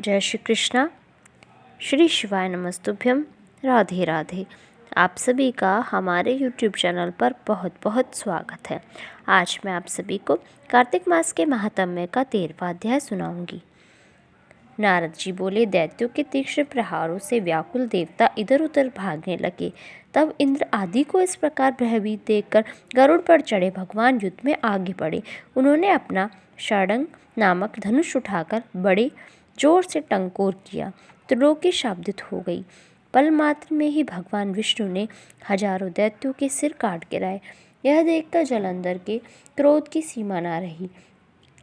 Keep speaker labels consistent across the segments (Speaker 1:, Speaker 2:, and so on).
Speaker 1: जय श्री कृष्णा। श्री शिवाय नमस्तुभ्यम। राधे राधे। आप सभी का हमारे YouTube चैनल पर बहुत बहुत स्वागत है। आज मैं आप सभी को कार्तिक मास के महात्म्य का 13वां अध्याय सुनाऊंगी। नारद जी बोले, दैत्यों के तीक्ष्ण प्रहारों से व्याकुल देवता इधर उधर भागने लगे। तब इंद्र आदि को इस प्रकार भयभीत देखकर गरुड़ पर चढ़े भगवान युद्ध में आगे बढ़े। उन्होंने अपना षडंग नामक धनुष उठाकर बड़े जोर से टंकोर किया। त्रिलोकी शाब्दित हो गई। पल मात्र में ही भगवान विष्णु ने हजारों दैत्यों के सिर काट गिराए। यह देखकर जलंधर के क्रोध की सीमा न रही।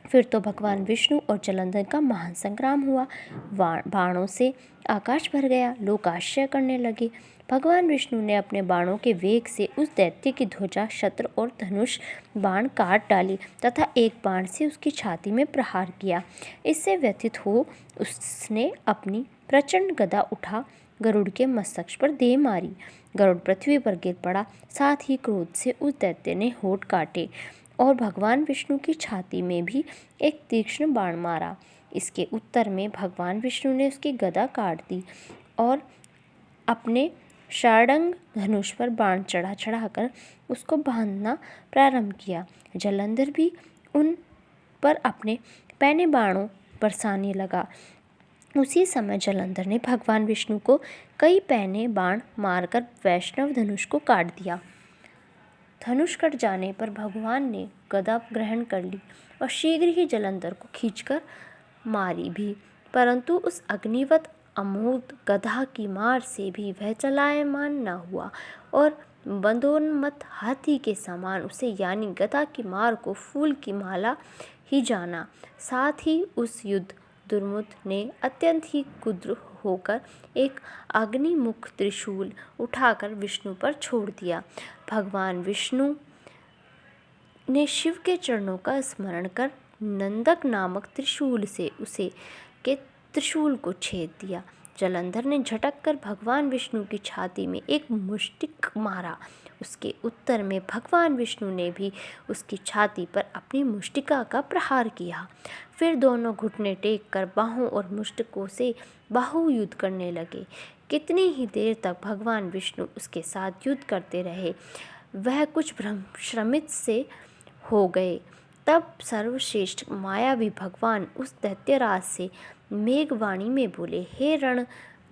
Speaker 1: फिर तो भगवान विष्णु और जलंधर का महान संग्राम हुआ। बाणों से आकाश भर गया। लोग आश्चर्य करने लगे। भगवान विष्णु ने अपने बाणों के वेग से उस दैत्य की ध्वजा, छत्र और धनुष बाण काट डाली तथा एक बाण से उसकी छाती में प्रहार किया। इससे व्यथित हो उसने अपनी प्रचंड गदा उठा गरुड़ के मस्तक पर दे मारी। गरुड़ पृथ्वी पर गिर पड़ा। साथ ही क्रोध से उस दैत्य ने होंठ काटे और भगवान विष्णु की छाती में भी एक तीक्ष्ण बाण मारा। इसके उत्तर में भगवान विष्णु ने उसकी गदा काट दी और अपने षडंग धनुष पर बाण चढ़ाकर उसको बांधना प्रारंभ किया। जलंधर भी उन पर अपने पैने बाणों बरसाने लगा। उसी समय जलंधर ने भगवान विष्णु को कई पैने बाण मारकर वैष्णव धनुष को काट दिया। धनुष कट जाने पर भगवान ने गदा ग्रहण कर ली और शीघ्र ही जलंधर को खींचकर मारी भी, परंतु उस अग्निवत अमोद गदा की मार से भी वह चलायमान न हुआ और बंदोन्मत्त हाथी के समान उसे यानी गदा की मार को फूल की माला ही जाना। साथ ही उस युद्ध दुर्मुद ने अत्यंत ही क्रुद्ध होकर एक अग्निमुख त्रिशूल उठाकर विष्णु पर छोड़ दिया। भगवान विष्णु ने शिव के चरणों का स्मरण कर नंदक नामक त्रिशूल से उसे के त्रिशूल को छेद दिया। जलंधर ने झटक कर भगवान विष्णु की छाती में एक मुष्टिक मारा। उसके उत्तर में भगवान विष्णु ने भी उसकी छाती पर अपनी मुष्टिका का प्रहार किया। फिर दोनों घुटने टेक कर बाहों और मुष्टिकों से बाहु युद्ध करने लगे। कितनी ही देर तक भगवान विष्णु उसके साथ युद्ध करते रहे। वह कुछ श्रमित से हो गए। तब सर्वश्रेष्ठ मायावी भगवान उस दैत्यराज से मेघवाणी में बोले, हे रण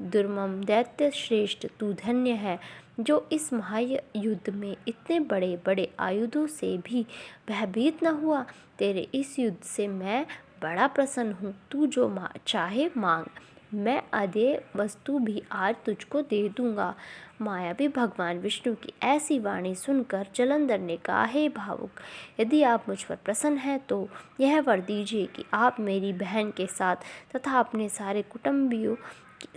Speaker 1: दुर्मम दैत्य श्रेष्ठ, तू धन्य है जो इस महायुद्ध में इतने बड़े बड़े आयुधों से भी भयभीत न हुआ। तेरे इस युद्ध से मैं बड़ा प्रसन्न हूँ। तू जो चाहे मांग, मैं अदेय वस्तु भी आज तुझको दे दूंगा। मायावी भगवान विष्णु की ऐसी वाणी सुनकर जलंधर ने कहा, हे भावुक, यदि आप मुझ पर प्रसन्न हैं तो यह वर दीजिए कि आप मेरी बहन के साथ तथा अपने सारे कुटुंबियों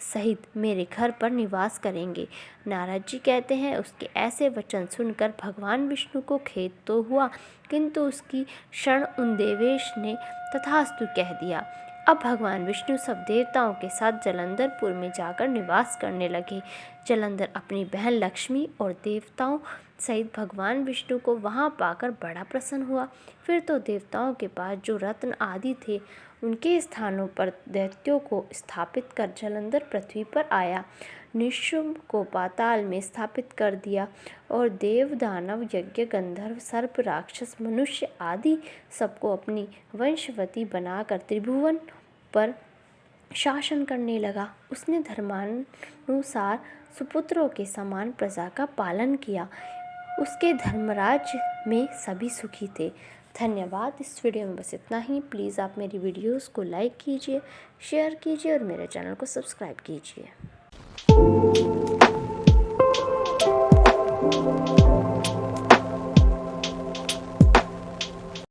Speaker 1: सहित मेरे घर पर निवास करेंगे। नारद जी कहते हैं, उसके ऐसे वचन सुनकर भगवान विष्णु को खेद तो हुआ, किंतु उसकी क्षण उन देवेश ने तथास्तु कह दिया। अब भगवान विष्णु सब देवताओं के साथ जलंधरपुर में जाकर निवास करने लगे। जलंधर अपनी बहन लक्ष्मी और देवताओं सहित भगवान विष्णु को वहां पाकर बड़ा प्रसन्न हुआ। फिर तो देवताओं के पास जो रत्न आदि थे उनके स्थानों पर दैत्यों को स्थापित कर जलंधर पृथ्वी पर आया। निशुंभ को पाताल में स्थापित कर दिया और देव दानव यज्ञ गंधर्व सर्प राक्षस मनुष्य आदि सबको अपनी वंशवती बनाकर त्रिभुवन पर शासन करने लगा। उसने धर्मानुसार सुपुत्रों के समान प्रजा का पालन किया। उसके धर्मराज्य में सभी सुखी थे। धन्यवाद। इस वीडियो में बस इतना ही। प्लीज़ आप मेरी वीडियोस को लाइक कीजिए, शेयर कीजिए और मेरे चैनल को सब्सक्राइब कीजिए।